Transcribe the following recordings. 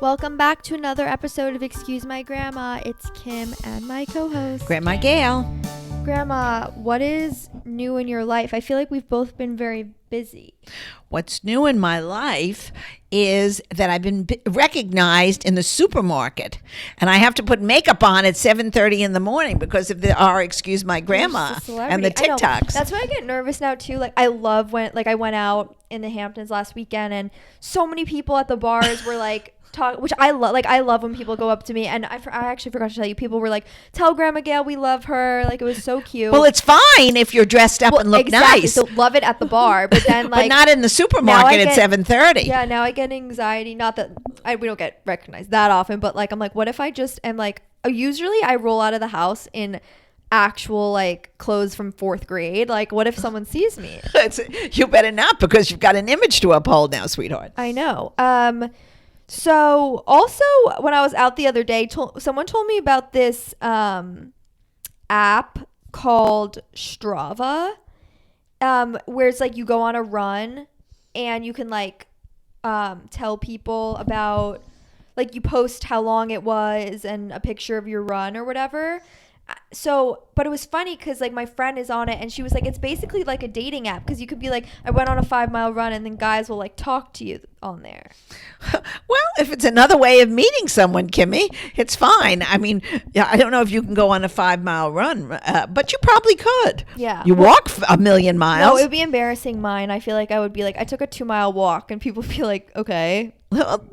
Welcome back to another episode of Excuse My Grandma. It's Kim and my co-host. Grandma Gayle. Grandma, what is new in your life? I feel like we've both been very busy. What's new in my life is that I've been recognized in the supermarket, and I have to put makeup on at 7:30 in the morning because of our Excuse My Grandma and the TikToks. That's why I get nervous now too. Like I love when I went out in the Hamptons last weekend, and so many people at the bars were like. Which I love. Like I love when people go up to me, and I actually forgot to tell you. People were like, "Tell Grandma Gayle we love her." Like it was so cute. Well, it's fine if you're dressed up and look exactly. nice. So love it at the bar, but then like, but not in the supermarket at 7:30. Yeah, now I get anxiety. Not that we don't get recognized that often, but like I'm like, what if I just am like? Usually I roll out of the house in actual like clothes from 4th grade. Like what if someone sees me? You better not, because you've got an image to uphold now, sweetheart. I know. So also when I was out the other day, someone told me about this app called Strava, where it's like you go on a run and you can like tell people about, like you post how long it was and a picture of your run or whatever. So, but it was funny because like my friend is on it and she was like, it's basically like a dating app, because you could be like, I went on a 5-mile run, and then guys will like talk to you on there. Well, if it's another way of meeting someone, Kimmy, it's fine. I mean, yeah, I don't know if you can go on a 5-mile run, but you probably could. Yeah. You walk a million miles. No, it would be embarrassing mine. I feel like I would be like, I took a 2-mile walk, and people feel like, okay.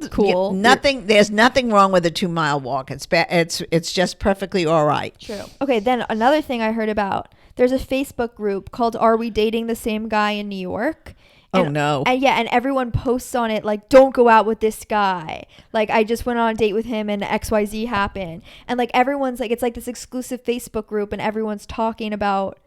Cool. There's nothing wrong with a 2-mile walk. It's just perfectly all right. True. Okay, then another thing I heard about, there's a Facebook group called Are We Dating the Same Guy in New York? Oh no. And everyone posts on it like, don't go out with this guy. Like I just went on a date with him and XYZ happened. And like everyone's like, it's like this exclusive Facebook group and everyone's talking about.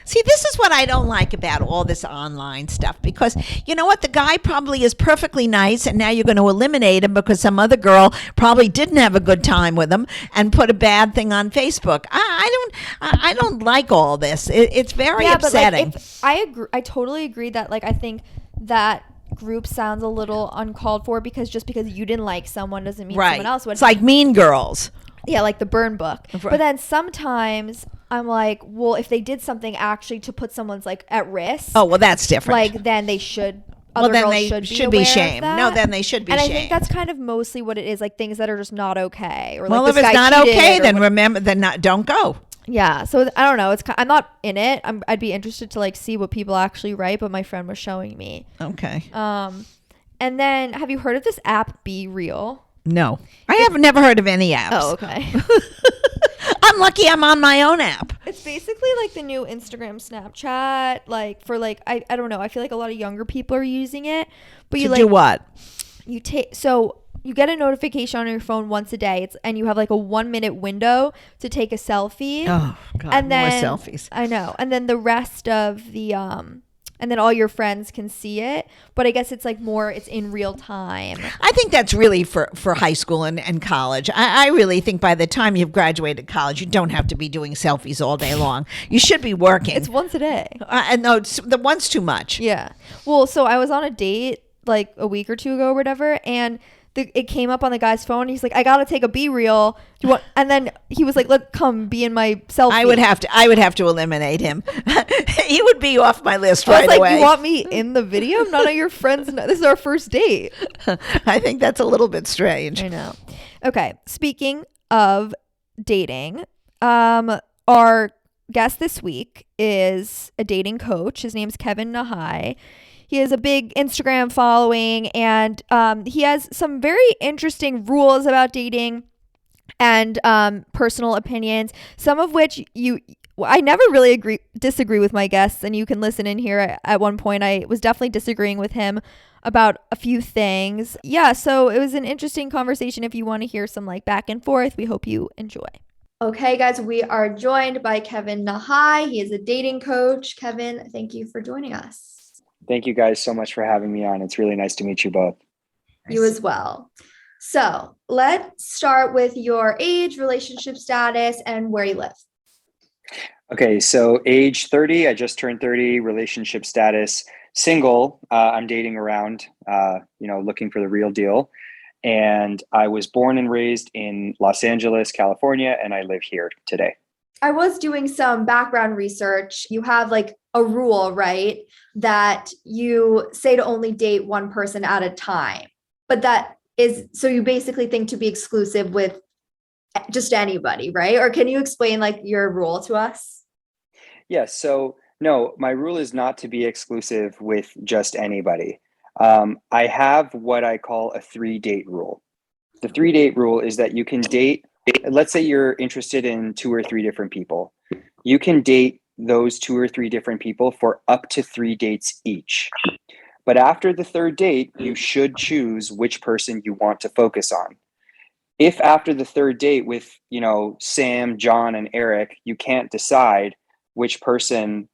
See, this is what I don't like about all this online stuff, because you know what? The guy probably is perfectly nice, and now you're going to eliminate him because some other girl probably didn't have a good time with him and put a bad thing on Facebook. I don't like all this. It's very upsetting. But like, I agree. I totally agree that like I think that group sounds a little uncalled for, because just because you didn't like someone doesn't mean someone else would. It's like Mean Girls. Yeah, like the burn book. But then sometimes I'm like, well, if they did something actually to put someone's like at risk. Oh, well, that's different. Like then they should. Well, then they should be shamed. No, then they should be shamed. And I think that's kind of mostly what it is, like things that are just not okay. Or well, like if it's not okay, then remember, don't go. Yeah, so I don't know. I'm not in it. I'd be interested to like see what people actually write, but my friend was showing me. Okay. And then have you heard of this app, Be Real? No, I have never heard of any apps. Oh, okay. I'm lucky I'm on my own app. It's basically like the new Instagram, Snapchat, like for like, I don't know. I feel like a lot of younger people are using it. But you like do what? You you get a notification on your phone once a day, and you have like a 1-minute window to take a selfie. Oh God, and then, more selfies. I know. And then the rest of the and then all your friends can see it, but I guess it's like it's in real time. I think that's really for high school and college. I really think by the time you've graduated college, you don't have to be doing selfies all day long. You should be working. It's once a day. No, the one's too much. Yeah. Well, so I was on a date like a week or two ago or whatever, and it came up on the guy's phone. He's like, I gotta take a Be Real. Do you want? And then he was like, come be in my selfie. I would have to eliminate him. He would be off my list right away. Like, you want me in the video? I'm not on your friends. This is our first date. I think that's a little bit strange. I know. Okay. Speaking of dating, our guest this week is a dating coach. His name's Kevin Nahai. He has a big Instagram following, and he has some very interesting rules about dating and personal opinions, some of which I never really disagree with my guests, and you can listen in here. At one point, I was definitely disagreeing with him about a few things. Yeah, so it was an interesting conversation. If you want to hear some like back and forth, we hope you enjoy. Okay, guys, we are joined by Kevin Nahai. He is a dating coach. Kevin, thank you for joining us. Thank you guys so much for having me on. It's really nice to meet you both. You as well. So let's start with your age, relationship status, and where you live. Okay, so age 30, I just turned 30, relationship status, single. I'm dating around, looking for the real deal. And I was born and raised in Los Angeles, California, and I live here today. I was doing some background research. You have like a rule, right? That you say to only date one person at a time. But that is, so you basically think to be exclusive with just anybody, right? Or can you explain like your rule to us? Yes. So, no, my rule is not to be exclusive with just anybody. I have what I call a 3-date rule. The 3-date rule is that you can date, let's say you're interested in 2 or 3 different people. You can date those 2 or 3 different people for up to 3 dates each. But after the 3rd date, you should choose which person you want to focus on. If after the 3rd date with, Sam, John, and Eric, you can't decide which person,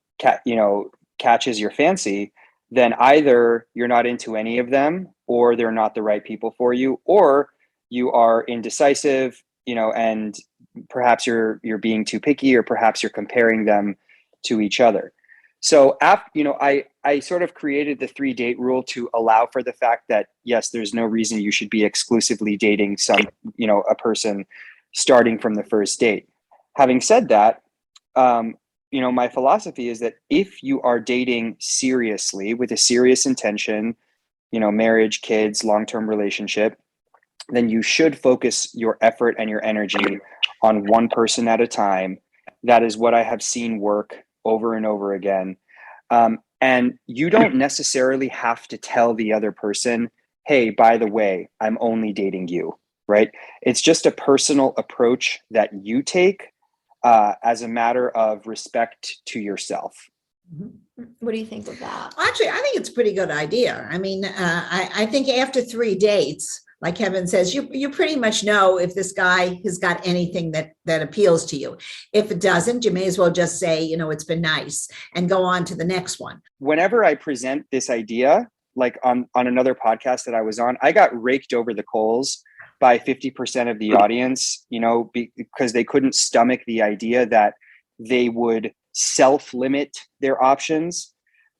catches your fancy, then either you're not into any of them, or they're not the right people for you, or you are indecisive, and perhaps you're being too picky, or perhaps you're comparing them to each other. So I sort of created the 3-date rule to allow for the fact that, yes, there's no reason you should be exclusively dating a person starting from the 1st date. Having said that, my philosophy is that if you are dating seriously with a serious intention, marriage, kids, long-term relationship, then you should focus your effort and your energy on one person at a time. That is what I have seen work over and over again. And you don't necessarily have to tell the other person, hey, by the way, I'm only dating you, right? It's just a personal approach that you take as a matter of respect to yourself. What do you think of that? Actually, I think it's a pretty good idea. I mean, I think after 3 dates, like Kevin says, you pretty much know if this guy has got anything that appeals to you. If it doesn't, you may as well just say, it's been nice, and go on to the next one. Whenever I present this idea, like on another podcast that I was on, I got raked over the coals by 50% of the audience, because they couldn't stomach the idea that they would self-limit their options.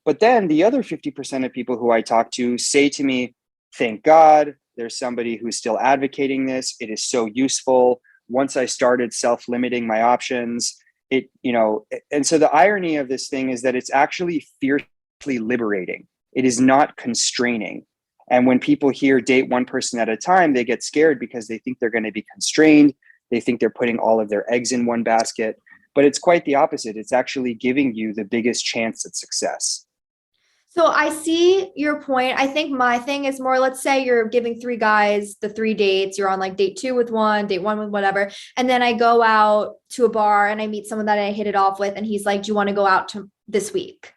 But then the other 50% of people who I talk to say to me, thank God there's somebody who's still advocating this. It is so useful. Once I started self-limiting my options, and so the irony of this thing is that it's actually fiercely liberating. It is not constraining. And when people hear date one person at a time, they get scared because they think they're going to be constrained. They think they're putting all of their eggs in one basket, but it's quite the opposite. It's actually giving you the biggest chance at success. So I see your point. I think my thing is more, let's say you're giving 3 guys the 3 dates. You're on like date 2 with one, date 1 with whatever. And then I go out to a bar and I meet someone that I hit it off with. And he's like, do you want to go out to this week?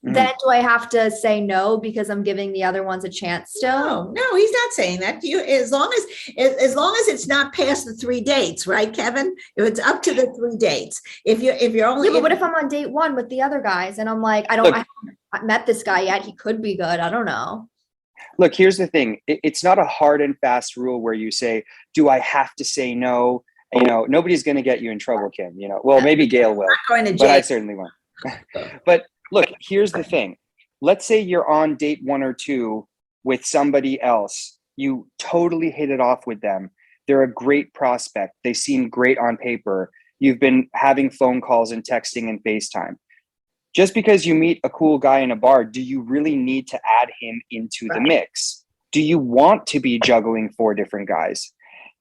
Mm-hmm. Then do I have to say no because I'm giving the other ones a chance still? No, he's not saying that. As long as it's not past the 3 dates, right, Kevin? If it's up to the 3 dates. If you're only, but what if I'm on date 1 with the other guys and I'm like, I haven't met this guy yet. He could be good. I don't know. Look, here's the thing. It's not a hard and fast rule where you say, do I have to say no? Nobody's going to get you in trouble, Kim. Well, maybe Gayle will, but I certainly won't. But look, here's the thing. Let's say you're on date 1 or 2 with somebody else. You totally hit it off with them. They're a great prospect. They seem great on paper. You've been having phone calls and texting and FaceTime. Just because you meet a cool guy in a bar, do you really need to add him into the mix? Do you want to be juggling 4 different guys?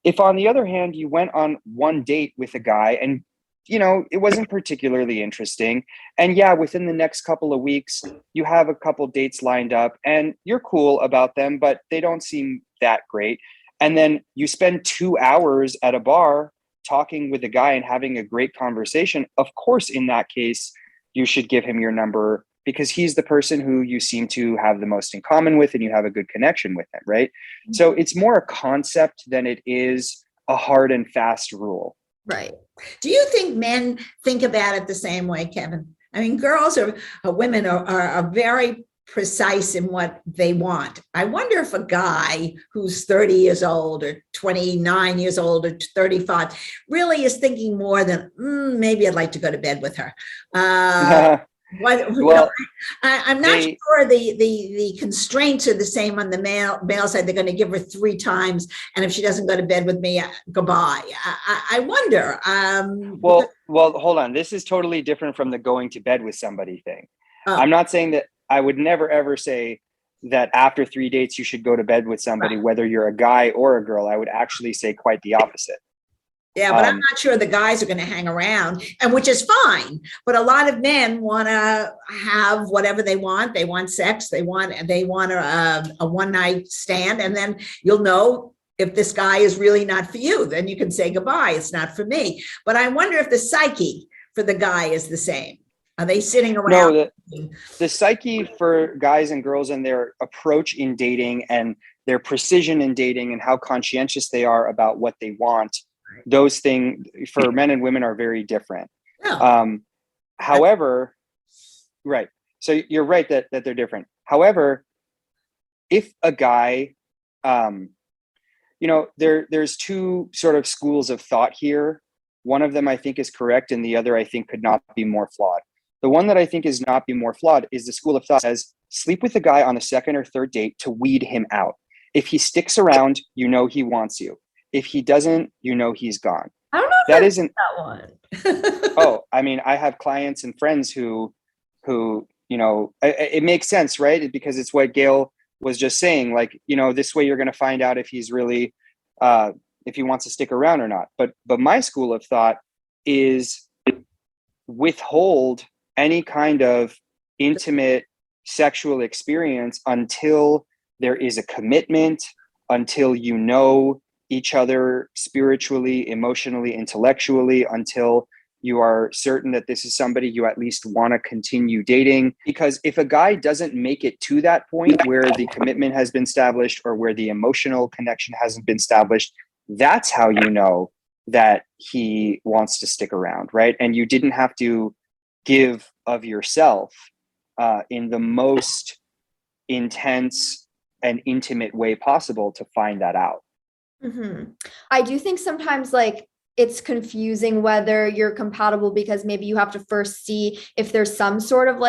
If on the other hand, you went on one date with a guy and it wasn't particularly interesting, and within the next couple of weeks, you have a couple dates lined up and you're cool about them, but they don't seem that great. And then you spend 2 hours at a bar talking with a guy and having a great conversation. Of course, in that case, you should give him your number because he's the person who you seem to have the most in common with and you have a good connection with him, right? Mm-hmm. So it's more a concept than it is a hard and fast rule. Right. Do you think men think about it the same way, Kevin? I mean, girls or women are very precise in what they want. I wonder if a guy who's 30 years old or 29 years old or 35 really is thinking more than maybe I'd like to go to bed with her. Well, I'm not sure the constraints are the same on the male side. They're going to give her 3 times, and if she doesn't go to bed with me, goodbye. I wonder. Well, hold on. This is totally different from the going to bed with somebody thing. Oh. I'm not saying that. I would never ever say that after 3 dates you should go to bed with somebody, Right. whether you're a guy or a girl. I would actually say quite the opposite. Yeah, but I'm not sure the guys are going to hang around, and which is fine. But a lot of men want to have whatever they want. They want sex. They want a one night stand, and then you'll know if this guy is really not for you. Then you can say goodbye. It's not for me. But I wonder if the psyche for the guy is the same. Are they sitting around? No, the psyche for guys and girls and their approach in dating and their precision in dating and how conscientious they are about what they want. Those things for men and women are very different. Yeah. However, right. So you're right that they're different. However, if a guy, there's 2 sort of schools of thought here. One of them I think is correct, and the other I think could not be more flawed. The one that I think is not be more flawed is the school of thought says sleep with a guy on the 2nd or 3rd date to weed him out. If he sticks around, you know he wants you. If he doesn't, you know he's gone. I don't know if that isn't that one. Oh, I mean, I have clients and friends who it makes sense, right? Because it's what Gayle was just saying. Like, this way you're going to find out if he's really if he wants to stick around or not. But my school of thought is withhold any kind of intimate sexual experience until there is a commitment, until you know each other spiritually, emotionally, intellectually, until you are certain that this is somebody you at least want to continue dating. Because if a guy doesn't make it to that point where the commitment has been established or where the emotional connection hasn't been established, that's how you know that he wants to stick around, right? And you didn't have to give of yourself in the most intense and intimate way possible to find that out. Mm-hmm. I do think sometimes it's confusing whether you're compatible because maybe you have to first see if there's some sort of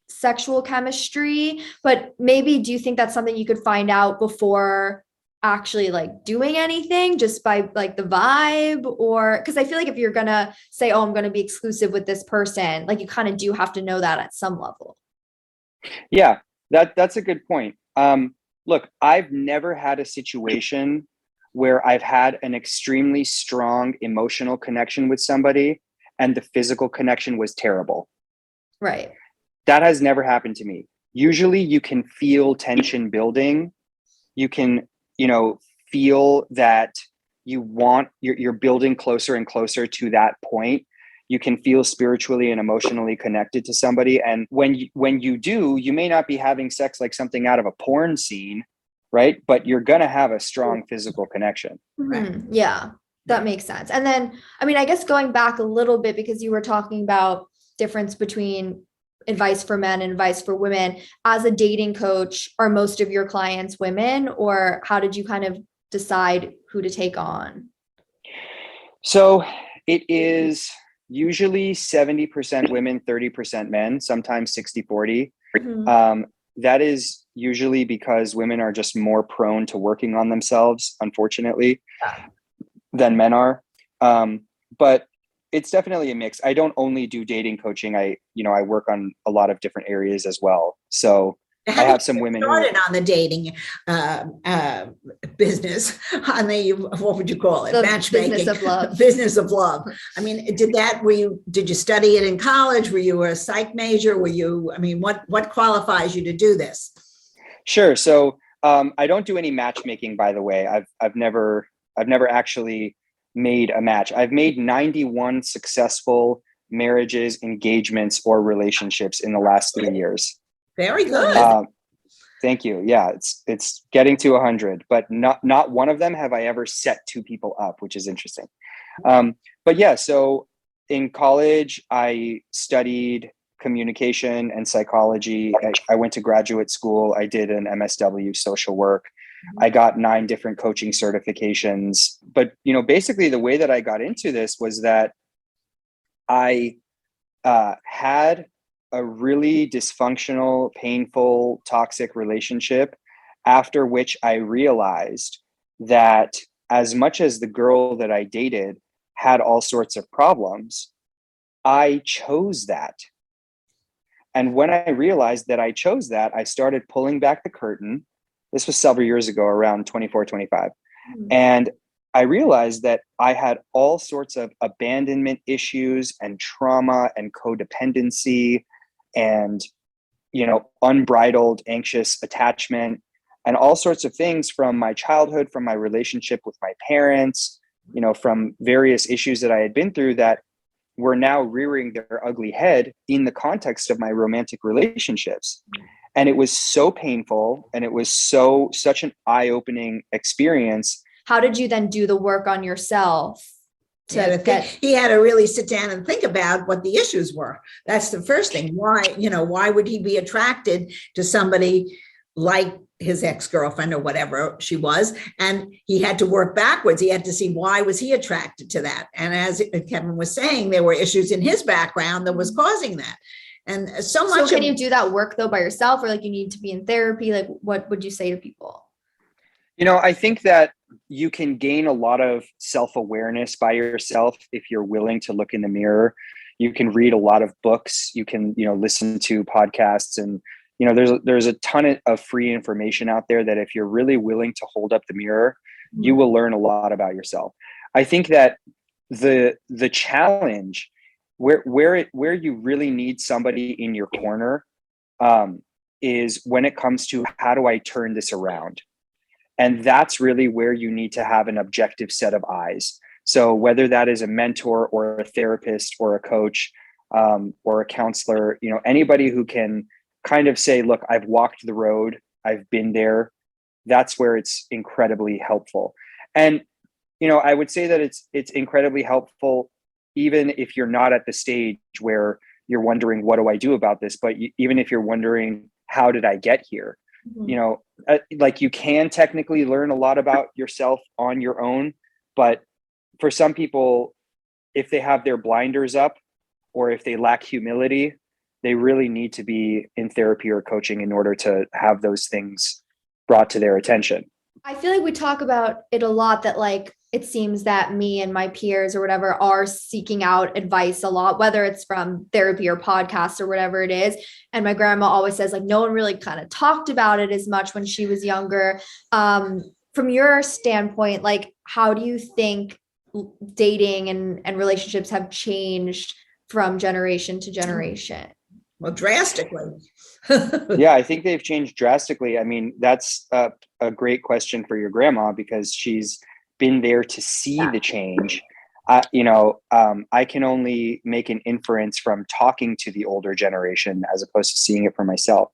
sexual chemistry, but maybe do you think that's something you could find out before actually doing anything, just by the vibe? Or because I feel like if you're gonna say, oh, I'm gonna be exclusive with this person, you kind of do have to know that at some level. Yeah, that's a good point. Look, I've never had a situation where I've had an extremely strong emotional connection with somebody and the physical connection was terrible. Right. That has never happened to me. Usually you can feel tension building. You can, feel that you're building closer and closer to that point. You can feel spiritually and emotionally connected to somebody. And when you do, you may not be having sex like something out of a porn scene, right? But you're going to have a strong physical connection. Mm-hmm. Yeah, that makes sense. And then, I guess going back a little bit, because you were talking about difference between advice for men and advice for women. As a dating coach, are most of your clients women, or how did you kind of decide who to take on? So it is usually 70% women, 30% men, sometimes 60-40. Mm-hmm. That is usually because women are just more prone to working on themselves, unfortunately, than men are. But it's definitely a mix. I don't only do dating coaching. I work on a lot of different areas as well. So I have some women started on the dating business, on the, what would you call it? The matchmaking. Business of love. Business of love. I mean, did you study it in college? Were you a psych major? What qualifies you to do this? Sure. So I don't do any matchmaking, by the way. I've never actually made a match. I've made 91 successful marriages, engagements, or relationships in the last 3 years. Very good. Thank you. Yeah, it's getting to 100, but not one of them have I ever set 2 people up, which is interesting. But yeah, so in college, I studied communication and psychology. I went to graduate school. I did an MSW social work. I got 9 different coaching certifications. But basically the way that I got into this was that I had a really dysfunctional, painful, toxic relationship, after which I realized that as much as the girl that I dated had all sorts of problems, I chose that. And when I realized that I chose that, I started pulling back the curtain. This was several years ago, around 24, 25. And I realized that I had all sorts of abandonment issues and trauma and codependency and, unbridled anxious attachment and all sorts of things from my childhood, from my relationship with my parents, from various issues that I had been through that were now rearing their ugly head in the context of my romantic relationships. And it was so painful, and it was such an eye-opening experience. How did you then do the work on yourself? He had to really sit down and think about what the issues were. That's the first thing. Why would he be attracted to somebody like his ex-girlfriend or whatever she was? And he had to work backwards. He had to see, why was he attracted to that? And as Kevin was saying, there were issues in his background that was causing that. And so can you do that work though by yourself, or like you need to be in therapy? Like, what would you say to people? I think that you can gain a lot of self-awareness by yourself if you're willing to look in the mirror. You can read a lot of books. You can, listen to podcasts, and there's a ton of free information out there that if you're really willing to hold up the mirror, you will learn a lot about yourself. I think that the challenge where you really need somebody in your corner is when it comes to, how do I turn this around? And that's really where you need to have an objective set of eyes. So whether that is a mentor or a therapist or a coach or a counselor, anybody who can kind of say, look, I've walked the road, I've been there, that's where it's incredibly helpful. And, I would say that it's incredibly helpful, even if you're not at the stage where you're wondering, what do I do about this? But even if you're wondering, how did I get here? Like, you can technically learn a lot about yourself on your own, but for some people, if they have their blinders up or if they lack humility, they really need to be in therapy or coaching in order to have those things brought to their attention. I feel like we talk about it a lot, that like, it seems that me and my peers or whatever are seeking out advice a lot, whether it's from therapy or podcasts or whatever it is. And my grandma always says, like, no one really kind of talked about it as much when she was younger. From your standpoint, like, how do you think dating and relationships have changed from generation to generation? Well, drastically. Yeah, I think they've changed drastically. I mean, that's a great question for your grandma, because she's been there to see the change. I can only make an inference from talking to the older generation as opposed to seeing it for myself.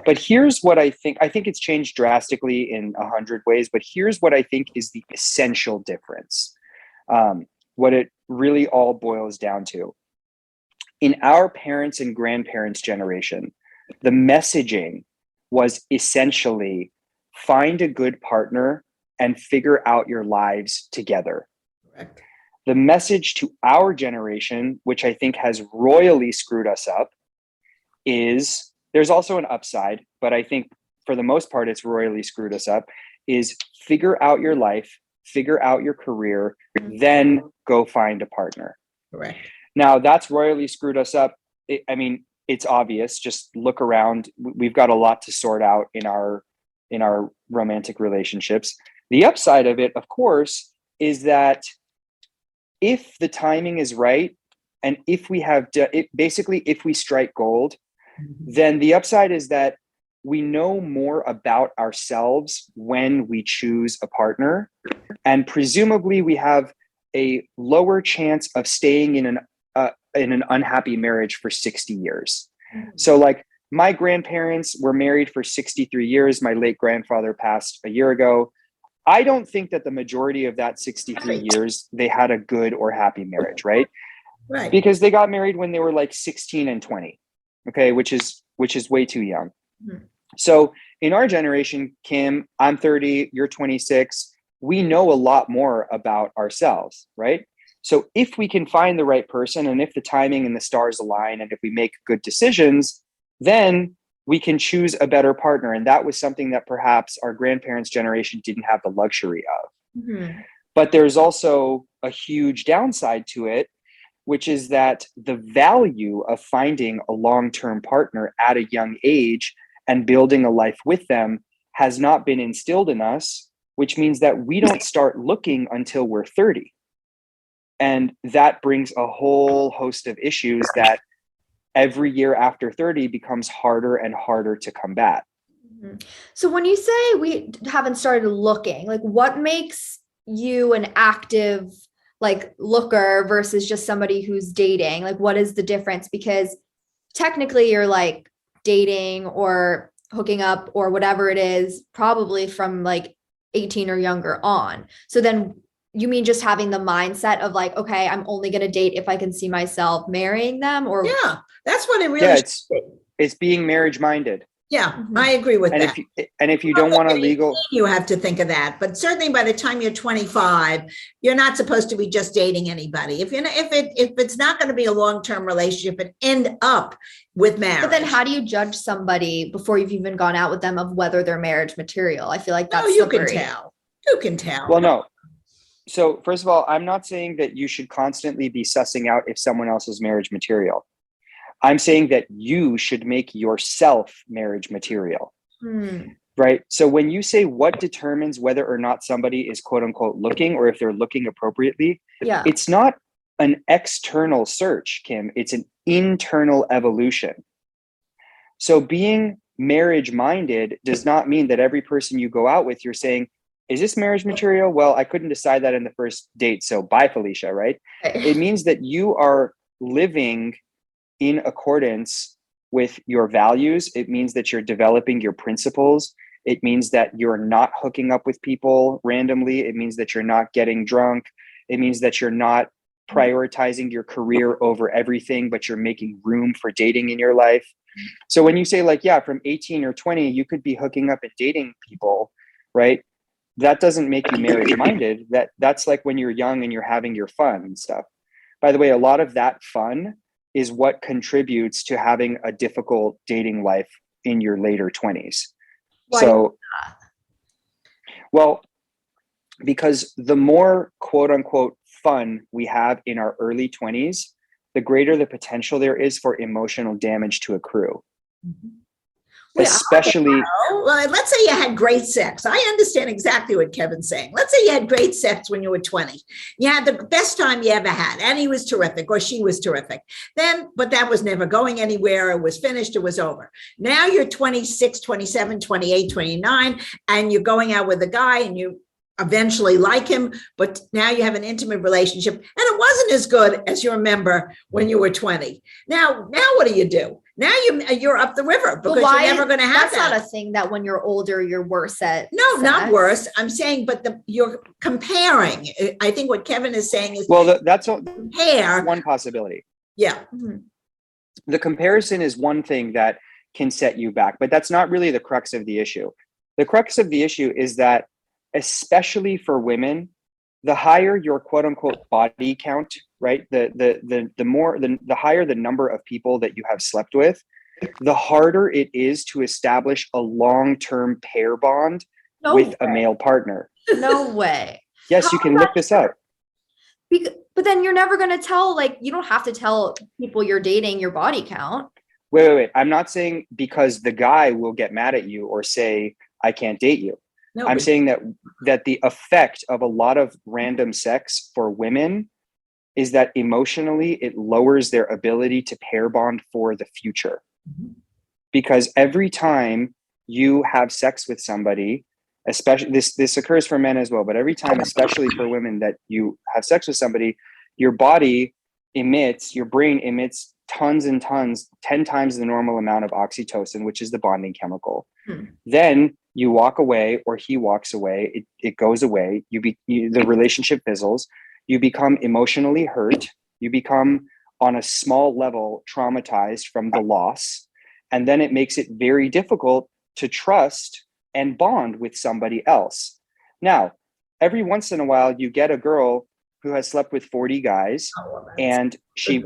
But here's what I think. I think it's changed drastically in 100 ways, but here's what I think is the essential difference. What it really all boils down to. In our parents' and grandparents' generation, the messaging was essentially, find a good partner and figure out your lives together. Correct. The message to our generation, which I think has royally screwed us up, is, there's also an upside, but I think for the most part, it's royally screwed us up, is figure out your life, figure out your career, then go find a partner. Correct. Now, that's royally screwed us up. It's obvious. Just look around. We've got a lot to sort out in our romantic relationships. The upside of it, of course, is that if the timing is right, and if we have basically, if we strike gold, then the upside is that we know more about ourselves when we choose a partner, and presumably we have a lower chance of staying in an unhappy marriage for 60 years. So like, my grandparents were married for 63 years. My late grandfather passed a year ago. I don't think that the majority of that 63 years, they had a good or happy marriage, right? Right. Because they got married when they were like 16 and 20, okay, which is way too young. Mm-hmm. So in our generation, Kim, I'm 30, you're 26. We know a lot more about ourselves, right? So if we can find the right person, and if the timing and the stars align, and if we make good decisions, then we can choose a better partner. And that was something that perhaps our grandparents' generation didn't have the luxury of. Mm-hmm. But there's also a huge downside to it, which is that the value of finding a long-term partner at a young age and building a life with them has not been instilled in us, which means that we don't start looking until we're 30. And that brings a whole host of issues that every year after 30 becomes harder and harder to combat. Mm-hmm. So when you say we haven't started looking, like what makes you an active like looker versus just somebody who's dating? Like what is the difference? Because technically you're like dating or hooking up or whatever it is, probably from like 18 or younger on. So then you mean just having the mindset of like, okay, I'm only going to date if I can see myself marrying them? Or Yeah, that's what it really Yeah, should be. it's being marriage minded. Yeah, Mhm. I agree with And that. if you don't want a legal, You have to think of that, but certainly by the time you're 25, you're not supposed to be just dating anybody. If it's not going to be a long-term relationship and end up with marriage. but then how do you judge somebody before you've even gone out with them of whether they're marriage material? I feel like that's you can slippery. tell. You can tell. well, no. So first of all, I'm not saying that you should constantly be sussing out if someone else is marriage material. I'm saying that you should make yourself marriage material. Right? So when you say what determines whether or not somebody is quote unquote looking or if they're looking appropriately, Yeah. it's not an external search, Kim. It's an internal evolution. So being marriage minded does not mean that every person you go out with, you're saying, is this marriage material? Well, I couldn't decide that in the first date. So bye, Felicia, right? It means that you are living in accordance with your values. It means that you're developing your principles. It means that you're not hooking up with people randomly. It means that you're not getting drunk. It means that you're not prioritizing your career over everything, but you're making room for dating in your life. So when you say like, yeah, from 18 or 20, you could be hooking up and dating people, right? That doesn't make you marriage minded. That's like when you're young and you're having your fun and stuff. By the way, a lot of that fun is what contributes to having a difficult dating life in your later 20s. Why So, well, because the more quote unquote fun we have in our early 20s, the greater the potential there is for emotional damage to accrue. Well, Especially, well, let's say you had great sex. I understand exactly what Kevin's saying. Let's say you had great sex when you were 20. You had the best time you ever had, and he was terrific, or she was terrific. But that was never going anywhere. It was finished. It was over. Now you're 26, 27, 28, 29, and you're going out with a guy, and you eventually like him, but now you have an intimate relationship, and it wasn't as good as you remember when you were 20. Now what do? Now you're up the river because you're never going to have that's not a thing that when you're older you're worse at. No, sex. not worse. I'm saying, but you're comparing. I think what Kevin is saying is, well, that's compare. one possibility. Yeah. Mm-hmm. The comparison is one thing that can set you back, but that's not really the crux of the issue. The crux of the issue is that, especially for women, the higher your quote unquote body count, right? The higher the number of people that you have slept with, the harder it is to establish a long-term pair bond with a male partner. No way. Yes, you can look this up. But then you're never going to tell, like, you don't have to tell people you're dating your body count. Wait. I'm not saying because the guy will get mad at you or say, I can't date you. No, I'm saying that the effect of a lot of random sex for women is that emotionally it lowers their ability to pair bond for the future. Mm-hmm. Because every time you have sex with somebody, especially this occurs for men as well, but every time, especially for women, that you have sex with somebody, your brain emits tons and tons, 10 times the normal amount of oxytocin, which is the bonding chemical. Then you walk away or he walks away, it goes away, the relationship fizzles, you become emotionally hurt, you become on a small level traumatized from the loss, and then it makes it very difficult to trust and bond with somebody else. Now, every once in a while you get a girl who has slept with 40 guys, Oh, well, and she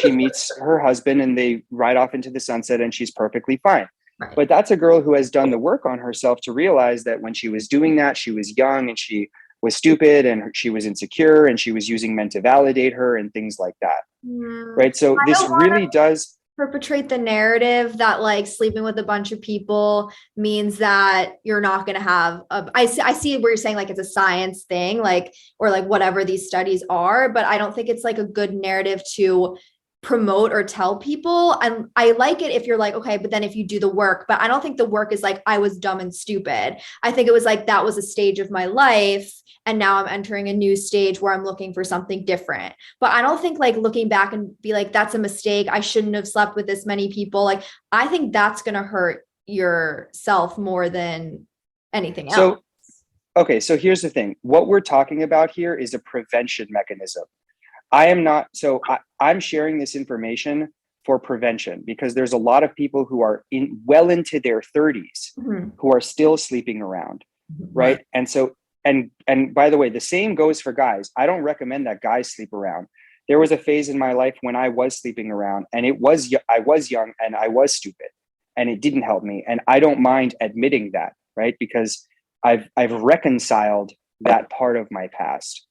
meets her husband and they ride off into the sunset and she's perfectly fine. right. But that's a girl who has done the work on herself to realize that when she was doing that, she was young and she was stupid and she was insecure and she was using men to validate her and things like that. Right. So this really does perpetrate the narrative that like sleeping with a bunch of people means that you're not going to have I see where you're saying like it's a science thing, like, or like whatever these studies are, but I don't think it's like a good narrative to promote or tell people. And I like it if you're like, okay, but then if you do the work, but I don't think the work is like I was dumb and stupid. I think it was like that was a stage of my life and now I'm entering a new stage where I'm looking for something different. But I don't think like looking back and be like, that's a mistake, I shouldn't have slept with this many people. Like, I think that's going to hurt yourself more than anything else. So, okay, so here's the thing. What we're talking about here is a prevention mechanism. I'm sharing this information for prevention because there's a lot of people who are well into their 30s who are still sleeping around, right? And so, and by the way, the same goes for guys. I don't recommend that guys sleep around. There was a phase in my life when I was sleeping around and I was young and I was stupid and it didn't help me. And I don't mind admitting that, right? Because I've reconciled that part of my past.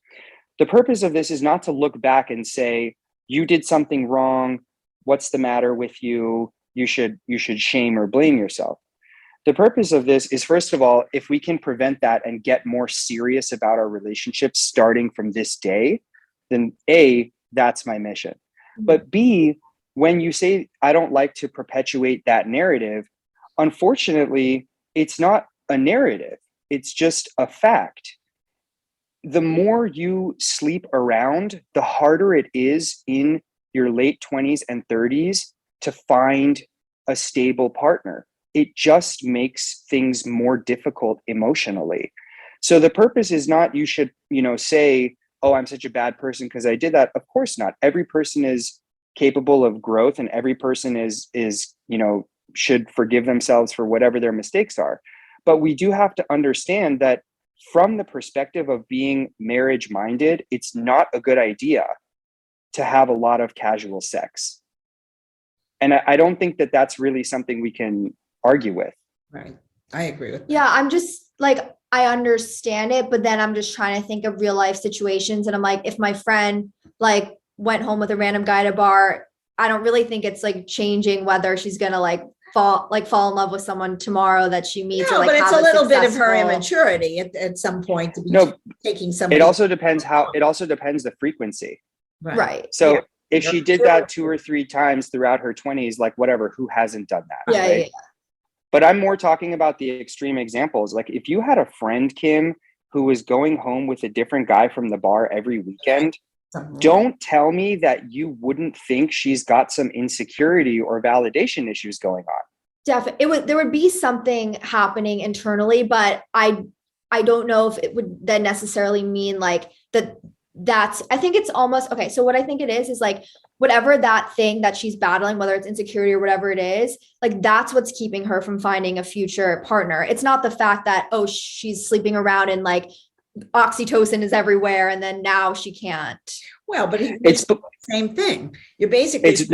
The purpose of this is not to look back and say, you did something wrong. What's the matter with you? You should shame or blame yourself. The purpose of this is, first of all, if we can prevent that and get more serious about our relationships starting from this day, then A, that's my mission. But B, when you say, I don't like to perpetuate that narrative, unfortunately, it's not a narrative. It's just a fact. The more you sleep around, the harder it is in your late 20s and 30s to find a stable partner. It just makes things more difficult emotionally. So the purpose is not you should, say, oh, I'm such a bad person because I did that. Of course not. Every person is capable of growth and every person is should forgive themselves for whatever their mistakes are. But we do have to understand that from the perspective of being marriage minded, it's not a good idea to have a lot of casual sex. And I don't think that that's really something we can argue with. Right. I agree with that. Yeah, I'm just like, I understand it, but then I'm just trying to think of real life situations. And I'm like, if my friend like went home with a random guy at a bar, I don't really think it's like changing whether she's going to like fall in love with someone tomorrow that she meets. No, or like but it's a little bit of her successful- immaturity at some point to be taking somebody. It also depends the frequency. Right. So if she did that 2 or 3 times throughout her 20s, like whatever, who hasn't done that? Yeah, right? yeah. But I'm more talking about the extreme examples. Like if you had a friend, Kim, who was going home with a different guy from the bar every weekend, don't tell me that you wouldn't think she's got some insecurity or validation issues going on. Definitely. There would be something happening internally, but I don't know if it would then necessarily mean like I think it's almost okay. So what I think it is like whatever that thing that she's battling, whether it's insecurity or whatever it is, like that's what's keeping her from finding a future partner. It's not the fact that, oh, she's sleeping around and like oxytocin is everywhere and then now she can't. Well, but it's the same thing. You're basically it's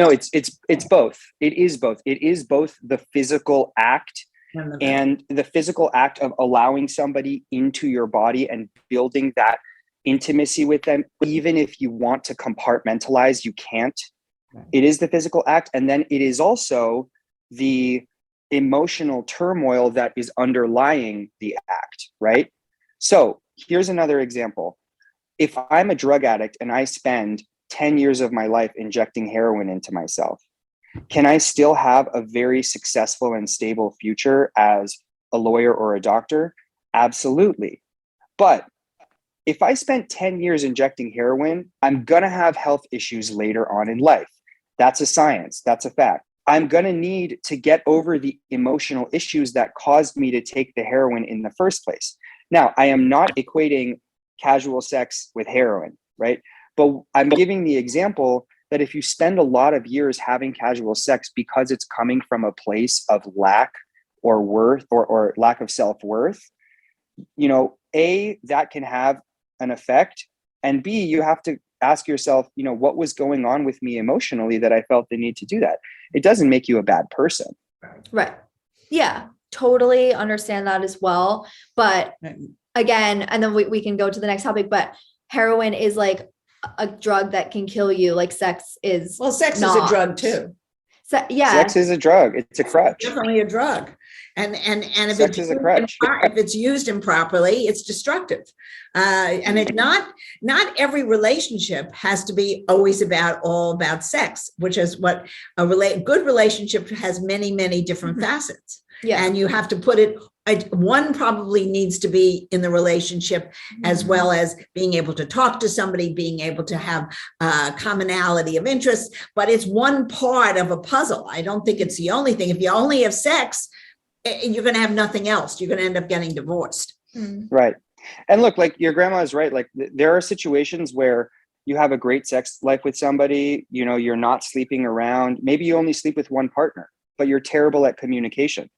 both. It is both. It is both the physical act and the physical act of allowing somebody into your body and building that intimacy with them. Even if you want to compartmentalize, you can't. It is the physical act. And then it is also the emotional turmoil that is underlying the act, right? So here's another example. If I'm a drug addict and I spend 10 years of my life injecting heroin into myself, can I still have a very successful and stable future as a lawyer or a doctor? Absolutely. But if I spent 10 years injecting heroin, I'm going to have health issues later on in life. That's a science. That's a fact. I'm going to need to get over the emotional issues that caused me to take the heroin in the first place. Now, I am not equating casual sex with heroin, right? But I'm giving the example that if you spend a lot of years having casual sex because it's coming from a place of lack or worth or lack of self-worth, that can have an effect And B, you have to ask yourself, what was going on with me emotionally that I felt the need to do that? It doesn't make you a bad person. Right. Yeah, totally understand that as well. But again, and then we can go to the next topic, but heroin is like a drug that can kill you. Like sex is. Well, sex not. is a drug too. So, yeah. Sex is a drug. It's a crutch. It's definitely a drug. And if Sex is a crutch. if it's used improperly, it's destructive. And it's not every relationship has to be always all about sex, which is what good relationship has many, many different facets. Yeah. And you have to put it, one probably needs to be in the relationship as well as being able to talk to somebody, being able to have commonality of interest, but it's one part of a puzzle. I don't think it's the only thing. If you only have sex, you're going to have nothing else. You're going to end up getting divorced. Right. And look, like your grandma is right. Like there are situations where you have a great sex life with somebody, you're not sleeping around. Maybe you only sleep with one partner, but you're terrible at communication.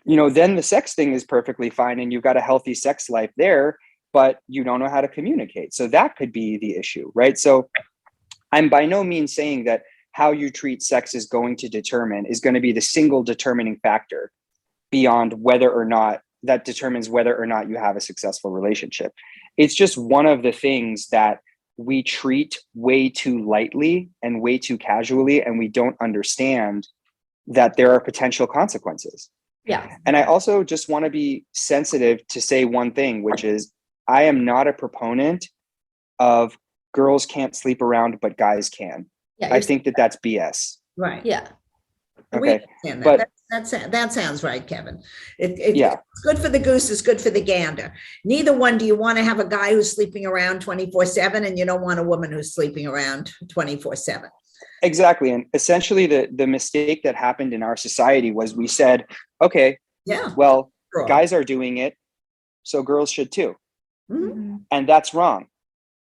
Then the sex thing is perfectly fine and you've got a healthy sex life there, but you don't know how to communicate. So that could be the issue, right? So I'm by no means saying that how you treat sex is going to be the single determining factor beyond whether or not that determines whether or not you have a successful relationship. It's just one of the things that we treat way too lightly and way too casually, and we don't understand that there are potential consequences. Yeah. And I also just want to be sensitive to say one thing, which is I am not a proponent of girls can't sleep around, but guys can. Yeah, I think that that's BS. Right. Yeah. Okay. We understand But that sounds right, Kevin. Yeah. It's good for the goose, it's good for the gander. Neither one do you want to have a guy who's sleeping around 24/7, and you don't want a woman who's sleeping around 24/7. Exactly. And essentially the mistake that happened in our society was we said, okay, Yeah. well, Girl. guys are doing it, so girls should too. Mhm. And that's wrong.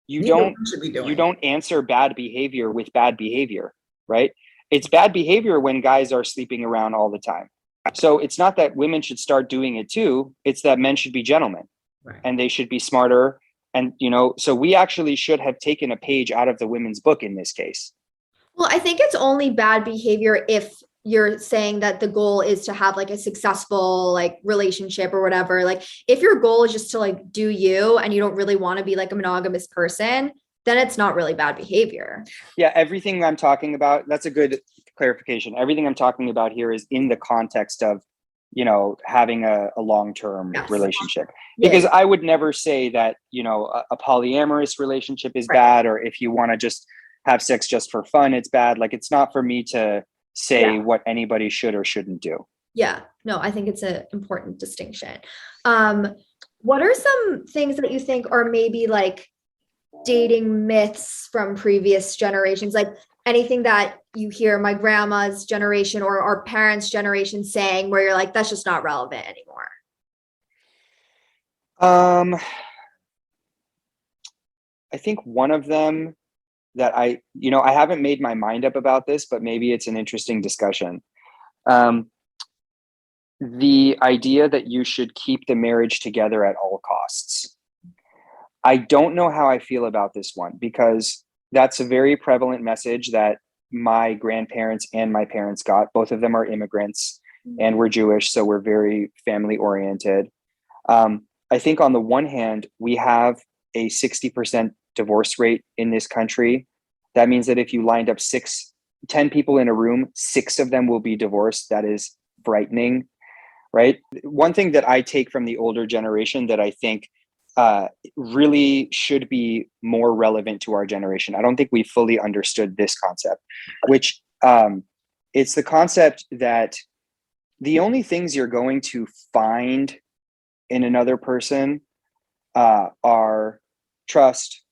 Neither one should be doing You it. don't answer bad behavior with bad behavior, right? It's bad behavior when guys are sleeping around all the time. So it's not that women should start doing it too. It's that men should be gentlemen, Right. and they should be smarter. And, so we actually should have taken a page out of the women's book in this case. Well, I think it's only bad behavior if you're saying that the goal is to have like a successful like relationship or whatever. Like if your goal is just to like do you and you don't really want to be like a monogamous person, then it's not really bad behavior. Yeah, everything I'm talking about, that's a good clarification. Everything I'm talking about here is in the context of, having a long-term Yes. relationship. Yeah. Because I would never say that, a polyamorous relationship is Right. bad, or if you want to just have sex just for fun, it's bad. Like, it's not for me to say what anybody should or shouldn't do. Yeah, no, I think it's an important distinction. What are some things that you think are maybe like dating myths from previous generations? Like anything that you hear my grandma's generation or our parents' generation saying where you're like, that's just not relevant anymore. I think one of them that I haven't made my mind up about this, but maybe it's an interesting discussion. The idea that you should keep the marriage together at all costs. I don't know how I feel about this one, because that's a very prevalent message that my grandparents and my parents got. Both of them are immigrants and we're Jewish, so we're very family oriented. I think on the one hand, we have a 60% divorce rate in this country. That means that if you lined up 10 people in a room, 6 of them will be divorced. That is frightening, right? One thing that I take from the older generation that I think really should be more relevant to our generation. I don't think we fully understood this concept, which it's the concept that the only things you're going to find in another person are trust,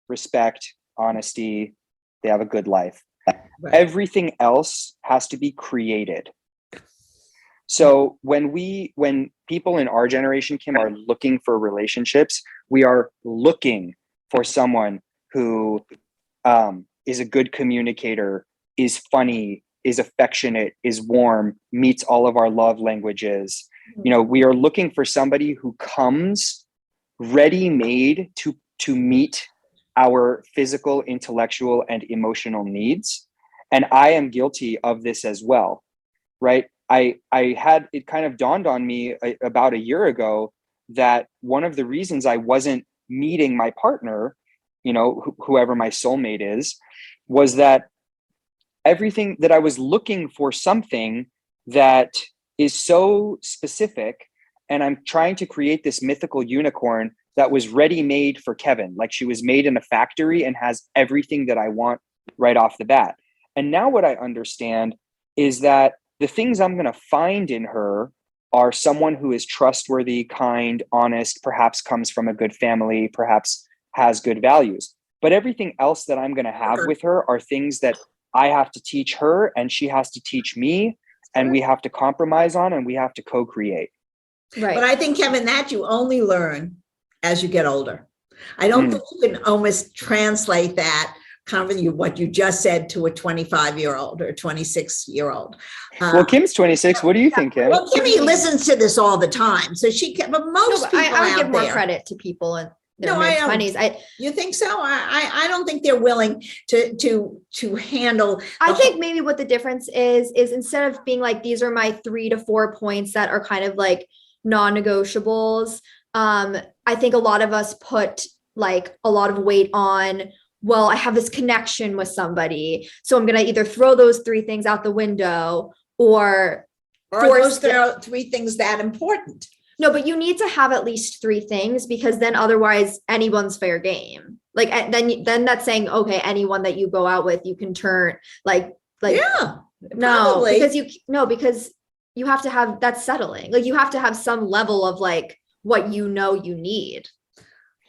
respect, honesty. They have a good life. Right. Everything else has to be created. So when people in our generation, Kim, are looking for relationships, we are looking for someone who is a good communicator, is funny, is affectionate, is warm, meets all of our love languages. We are looking for somebody who comes ready-made to to meet our physical, intellectual, and emotional needs. And I am guilty of this as well, right? I had, it kind of dawned on me about a year ago that one of the reasons I wasn't meeting my partner, you know, whoever my soulmate is, was that everything that I was looking for, something that is so specific, and I'm trying to create this mythical unicorn that was ready made for Kevin. Like she was made in a factory and has everything that I want right off the bat. And now what I understand is that the things I'm going to find in her are someone who is trustworthy, kind, honest, perhaps comes from a good family, perhaps has good values. But everything else that I'm going to have with her are things that I have to teach her and she has to teach me, and we have to compromise on, and we have to co-create. Right. But I think, Kevin, that you only learn as you get older. I don't think you can almost translate that, what you just said, to a 25-year-old or 26-year-old. Well, Kim's 26. What do you think, Kim? Well, Kimmy listens to this all the time, so she can. But most people I would out give more there, credit to people in their No, mid-20s. You think so? I don't think they're willing to handle. I think maybe what the difference is instead of being like, these are my 3 to 4 points that are kind of like non-negotiables. I think a lot of us put like a lot of weight on, well, I have this connection with somebody, so I'm going to either throw those 3 things out the window or those there are 3 things that important. No, but you need to have at least 3 things, because then otherwise anyone's fair game. Like then that's saying, okay, anyone that you go out with, you can turn like yeah, no, probably. because you have to have, that's settling. Like you have to have some level of like what you need.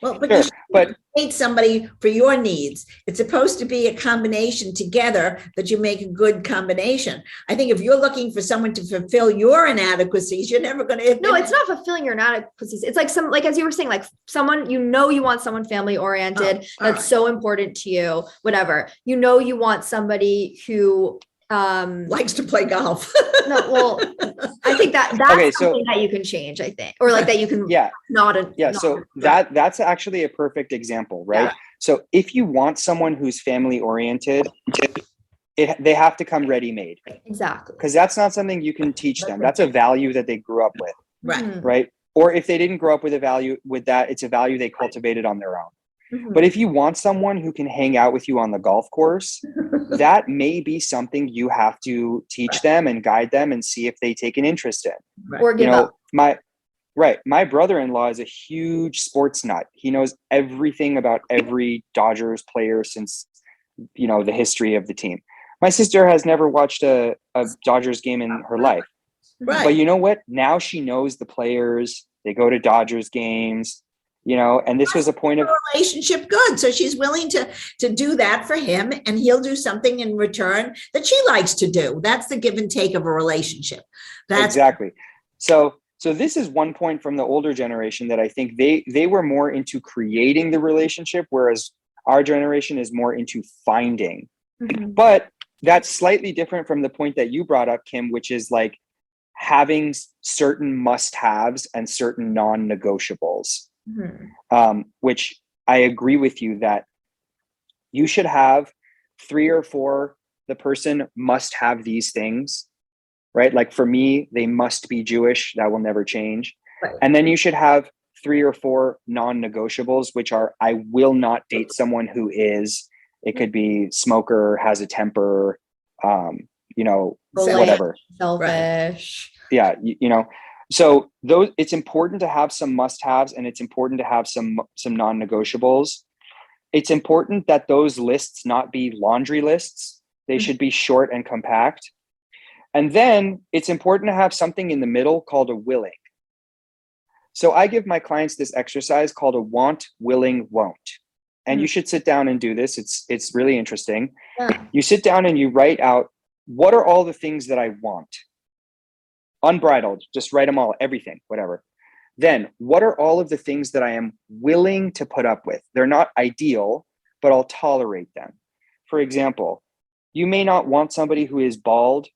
Well, but Sure, you need somebody for your needs. It's supposed to be a combination together that you make a good combination. I think if you're looking for someone to fulfill your inadequacies, you're never going to. No, it's not fulfilling your inadequacies. It's like like, as you were saying, like someone, you want someone family oriented. That's so important to you, whatever. You want somebody who likes to play golf. No, well, I think that's something that you can change, I think, or like that you can so that's actually a perfect example, right? Yeah. So if you want someone who's family oriented, they have to come ready made. Exactly. Because that's not something you can teach them. That's a value that they grew up with. Right. Right. Or if they didn't grow up with a value with that, it's a value they cultivated on their own. But if you want someone who can hang out with you on the golf course, that may be something you have to teach them and guide them and see if they take an interest in. Right. Or give up. My brother-in-law is a huge sports nut. He knows everything about every Dodgers player since, the history of the team. My sister has never watched a Dodgers game in her life. Right. But you know what? Now she knows the players. They go to Dodgers games. And this was a point of relationship good. So she's willing to do that for him, and he'll do something in return that she likes to do. That's the give and take of a relationship. Exactly. So this is one point from the older generation that I think they were more into creating the relationship, whereas our generation is more into finding. But that's slightly different from the point that you brought up, Kim, which is like having certain must-haves and certain non-negotiables. Which I agree with you that you should have 3 or 4. The person must have these things, right? Like for me, they must be Jewish. That will never change. Right. And then you should have 3 or 4 non-negotiables, which are, I will not date someone who is, it could be smoker, has a temper, whatever. Selfish. Yeah. So it's important to have some must-haves, and it's important to have some non-negotiables. It's important that those lists not be laundry lists. They should be short and compact. And then it's important to have something in the middle called a willing. So I give my clients this exercise called a want, willing, won't. And you should sit down and do this. It's really interesting. Yeah. You sit down and you write out, what are all the things that I want? Unbridled, just write them all, everything, whatever. Then what are all of the things that I am willing to put up with? They're not ideal, but I'll tolerate them. For example, you may not want somebody who is bald,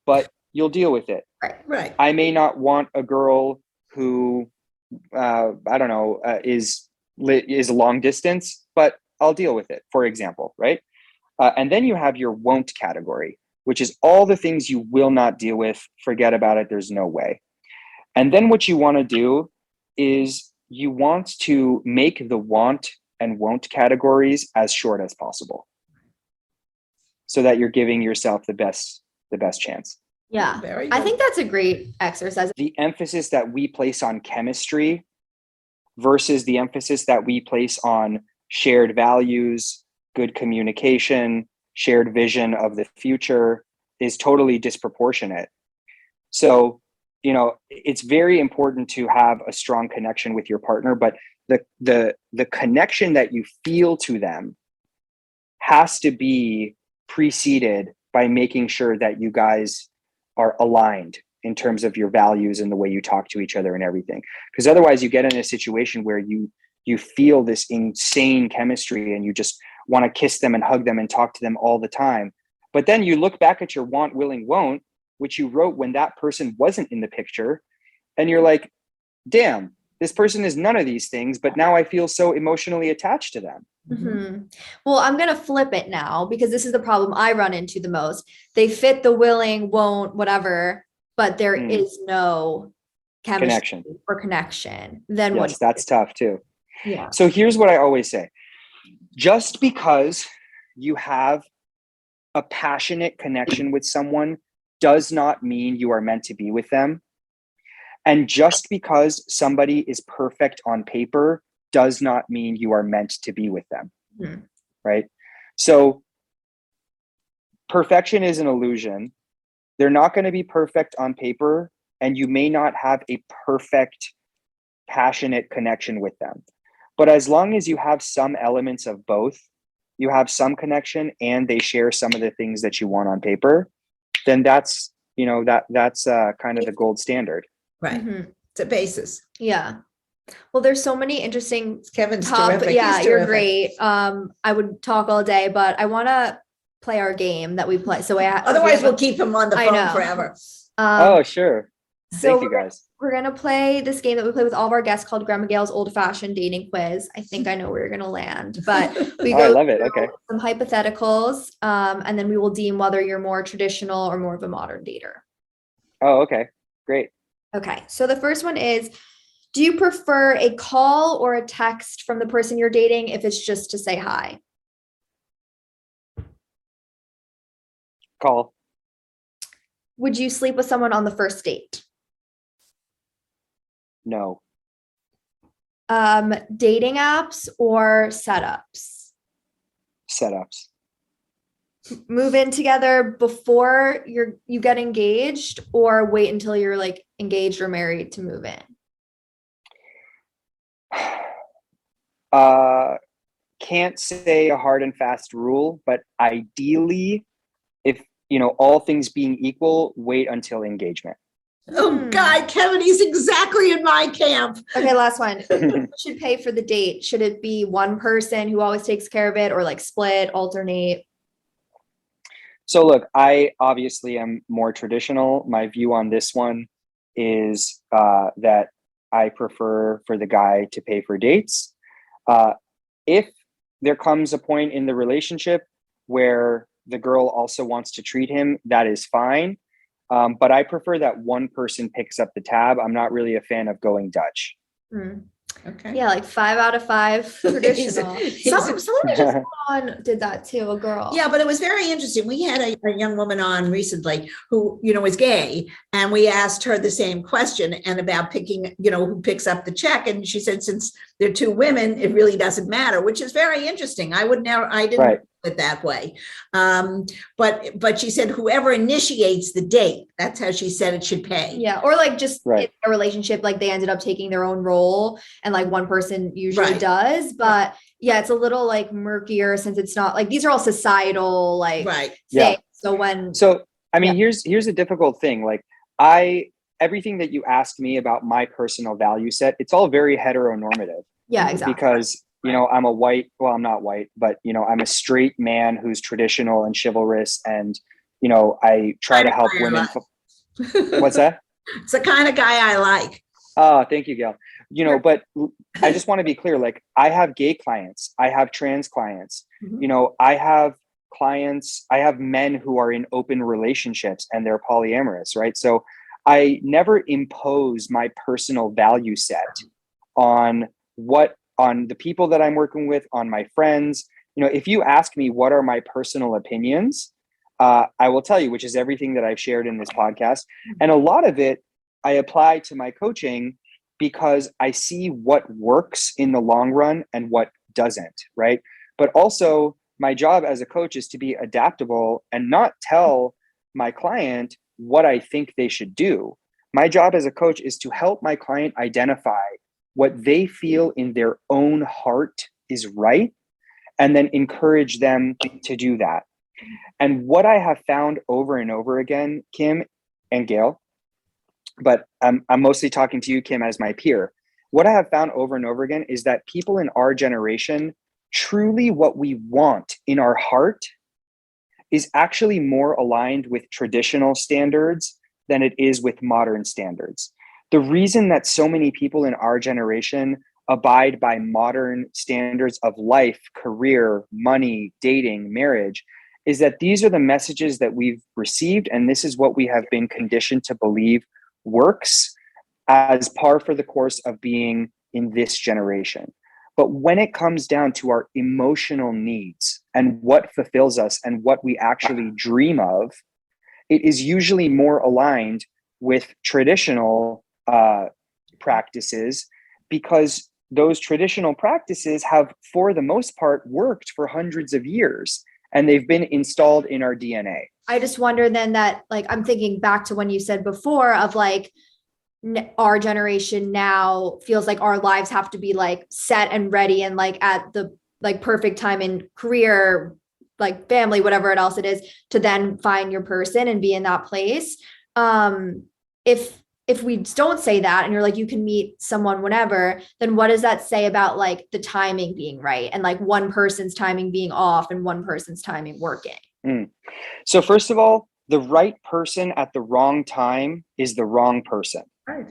but you'll deal with it. Right. I may not want a girl who, is is long distance, but I'll deal with it, for example, right? And then you have your won't category, which is all the things you will not deal with. Forget about it. There's no way. And then what you want to do is you want to make the want and won't categories as short as possible, so that you're giving yourself the best chance. Yeah. Very I good. think that's a great exercise. The emphasis that we place on chemistry versus the emphasis that we place on shared values, good communication, shared vision of the future is totally disproportionate. So, it's very important to have a strong connection with your partner, but the connection that you feel to them has to be preceded by making sure that you guys are aligned in terms of your values and the way you talk to each other and everything. Because otherwise you get in a situation where you feel this insane chemistry and you just want to kiss them and hug them and talk to them all the time. But then you look back at your want, willing, won't, which you wrote when that person wasn't in the picture, and you're like, damn, this person is none of these things, but now I feel so emotionally attached to them. Mm-hmm. Well, I'm going to flip it now because this is the problem I run into the most. They fit the willing, won't, whatever, but there is no chemistry or connection. Then yes, what? That's tough too. Yeah. So here's what I always say. Just because you have a passionate connection with someone does not mean you are meant to be with them. And just because somebody is perfect on paper does not mean you are meant to be with them. Mm-hmm. Right? So perfection is an illusion. They're not going to be perfect on paper, and you may not have a perfect, passionate connection with them. But as long as you have some elements of both, you have some connection and they share some of the things that you want on paper, then that's, that's kind of the gold standard. Right. Mm-hmm. It's a basis. Yeah. Well, there's so many interesting Kevin's terrific. Yeah, He's you're terrific. great. I would talk all day, but I want to play our game that we play. So Otherwise we'll keep him on the phone forever. Oh, sure. So Thank you guys. We're going to play this game that we play with all of our guests called Grandma Gayle's Old Fashioned Dating Quiz. I think I know where you're going to land, but we go I love it. Okay. some hypotheticals, and then we will deem whether you're more traditional or more of a modern dater. Oh, okay. Great. Okay. So the first one is, do you prefer a call or a text from the person you're dating if it's just to say hi? Call. Would you sleep with someone on the first date? No. Dating apps or setups? Setups. Move in together before you get engaged, or wait until you're like engaged or married to move in? Can't say a hard and fast rule, but ideally, if all things being equal, wait until engagement. Oh God, Kevin, he's exactly in my camp. Okay, last one. Who should pay for the date? Should it be one person who always takes care of it, or like split, alternate? So look, I obviously am more traditional. My view on this one is that I prefer for the guy to pay for dates. If there comes a point in the relationship where the girl also wants to treat him, that is fine. But I prefer that one person picks up the tab. I'm not really a fan of going Dutch. Okay. Yeah, like 5 out of 5 traditional. Someone just did that too, a girl. Yeah, but it was very interesting. We had a young woman on recently who, is gay, and we asked her the same question and about picking, who picks up the check. And she said, since they're two women, it really doesn't matter, which is very interesting. I didn't Right. it that way. But she said whoever initiates the date, that's how she said it should pay. Yeah, or like just Right. in a relationship, like they ended up taking their own role and like one person usually Right. does. But yeah, it's a little like murkier since it's not like these are all societal like Right. Yeah. things. So I mean, here's a difficult thing. Like everything that you asked me about my personal value set, it's all very heteronormative. Yeah, exactly. Because I'm I'm not white, but I'm a straight man who's traditional and chivalrous, and I try to help women. What's that? It's the kind of guy I like. Oh, thank you, Gayle. But I just want to be clear, like I have gay clients, I have trans clients, I have clients, I have men who are in open relationships and they're polyamorous, right? So I never impose my personal value set on the people that I'm working with, on my friends. If you ask me what are my personal opinions, I will tell you, which is everything that I've shared in this podcast. And a lot of it I apply to my coaching because I see what works in the long run and what doesn't, right? But also my job as a coach is to be adaptable and not tell my client what I think they should do. My job as a coach is to help my client identify what they feel in their own heart is right, and then encourage them to do that. And what I have found over and over again, Kim and Gayle, but I'm mostly talking to you, Kim, as my peer. What I have found over and over again is that people in our generation, truly what we want in our heart is actually more aligned with traditional standards than it is with modern standards. The reason that so many people in our generation abide by modern standards of life, career, money, dating, marriage, is that these are the messages that we've received, and this is what we have been conditioned to believe works as par for the course of being in this generation. But when it comes down to our emotional needs and what fulfills us and what we actually dream of, it is usually more aligned with traditional practices, because those traditional practices have, for the most part, worked for hundreds of years, and they've been installed in our DNA. I just wonder then that, like, I'm thinking back to when you said before of like, our generation now feels like our lives have to be like set and ready and like at the like perfect time in career, like family, whatever else it is, to then find your person and be in that place. If we don't say that and you're like, you can meet someone whenever, then what does that say about like the timing being right and like one person's timing being off and one person's timing working? So first of all, the right person at the wrong time is the wrong person. Right.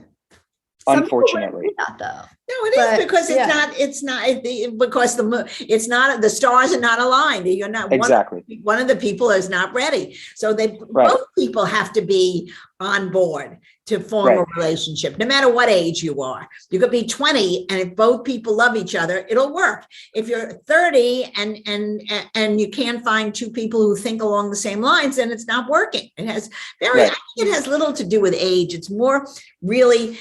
Unfortunately. That, though. No, it is because the stars are not aligned. You're not exactly. One of the people is not ready. So both people have to be on board to form a relationship, no matter what age you are. You could be 20, and if both people love each other, it'll work. If you're 30 and you can't find two people who think along the same lines, then it's not working. I think it has little to do with age. It's more really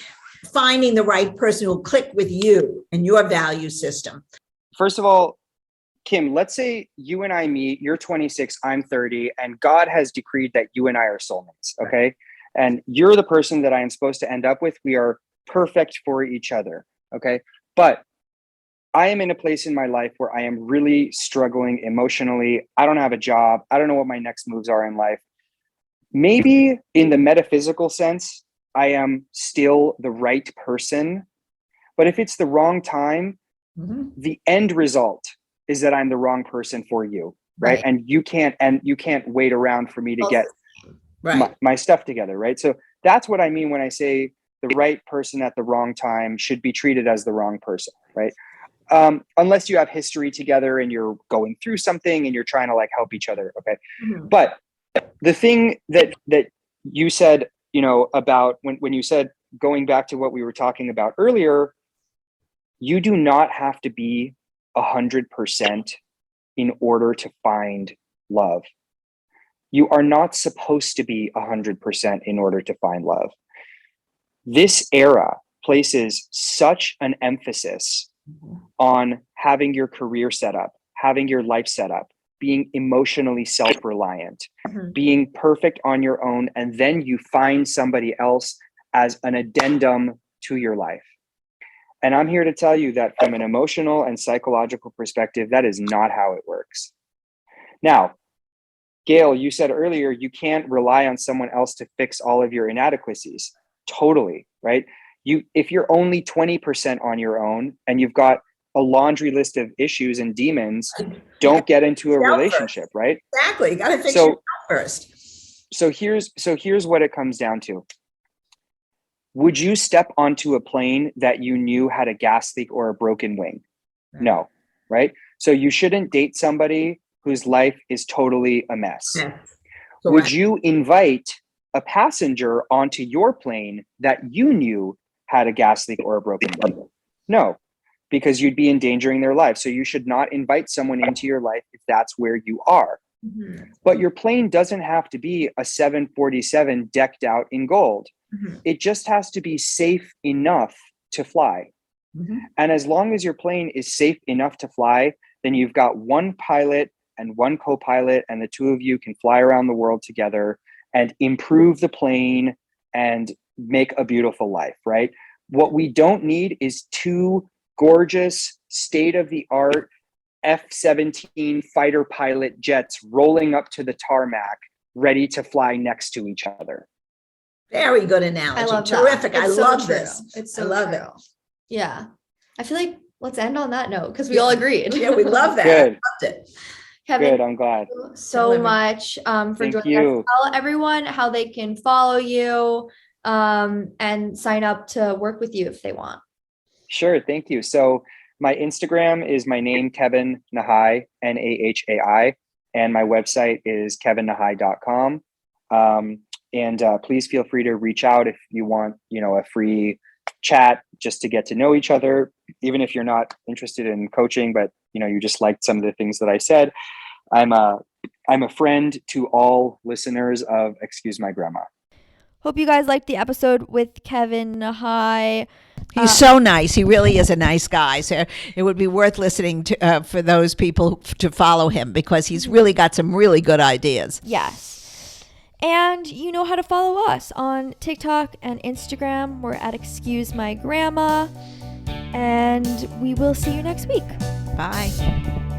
finding the right person who will click with you and your value system. First of all, Kim, let's say you and I meet, you're 26, I'm 30, and God has decreed that you and I are soulmates, okay? And you're the person that I am supposed to end up with. We are perfect for each other, okay? But I am in a place in my life where I am really struggling emotionally. I don't have a job. I don't know what my next moves are in life. Maybe in the metaphysical sense, I am still the right person. But if it's the wrong time, the end result is that I'm the wrong person for you, right? And you can't wait around for me to get my stuff together, right? So that's what I mean when I say the right person at the wrong time should be treated as the wrong person, right? Unless you have history together and you're going through something and you're trying to like help each other, okay? But the thing that you said, about when you said, going back to what we were talking about earlier, you do not have to be 100% in order to find love. You are not supposed to be 100% in order to find love. This era places such an emphasis on having your career set up, having your life set up, being emotionally self-reliant, being perfect on your own, and then you find somebody else as an addendum to your life. And I'm here to tell you that from an emotional and psychological perspective, that is not how it works. Now, Gayle, you said earlier, you can't rely on someone else to fix all of your inadequacies. Totally, right? If you're only 20% on your own and you've got a laundry list of issues and demons, don't get into a relationship, right? Exactly. You got to fix yourself first. So here's what it comes down to. Would you step onto a plane that you knew had a gas leak or a broken wing? No, right? So you shouldn't date somebody whose life is totally a mess. Yes. Would you invite a passenger onto your plane that you knew had a gas leak or a broken wing? No, because you'd be endangering their life. So you should not invite someone into your life if that's where you are. Mm-hmm. But your plane doesn't have to be a 747 decked out in gold. Mm-hmm. It just has to be safe enough to fly. Mm-hmm. And as long as your plane is safe enough to fly, then you've got one pilot and one co-pilot, and the two of you can fly around the world together and improve the plane and make a beautiful life, right? What we don't need is two gorgeous, state-of-the-art F-17 fighter pilot jets rolling up to the tarmac, ready to fly next to each other. Very good analogy. I love Terrific. that. I It's so love true. this. It's I so love true. it. Yeah. I feel like let's end on that note because we all agreed. Yeah, we love that. Good. I loved it. Kevin, Good, I'm glad. thank you so much for Thank joining you. us. Tell everyone how they can follow you and sign up to work with you if they want. Sure, thank you. So my Instagram is my name, Kevin Nahai, Nahai, and my website is kevinnahai.com. And please feel free to reach out if you want, a free chat just to get to know each other, even if you're not interested in coaching, but you just liked some of the things that I said. I'm a friend to all listeners of Excuse My Grandma. Hope you guys liked the episode with Kevin Nahai. He's so nice. He really is a nice guy. So it would be worth listening to for those people to follow him because he's really got some really good ideas. Yes. And you know how to follow us on TikTok and Instagram. We're at Excuse My Grandma. And we will see you next week. Bye.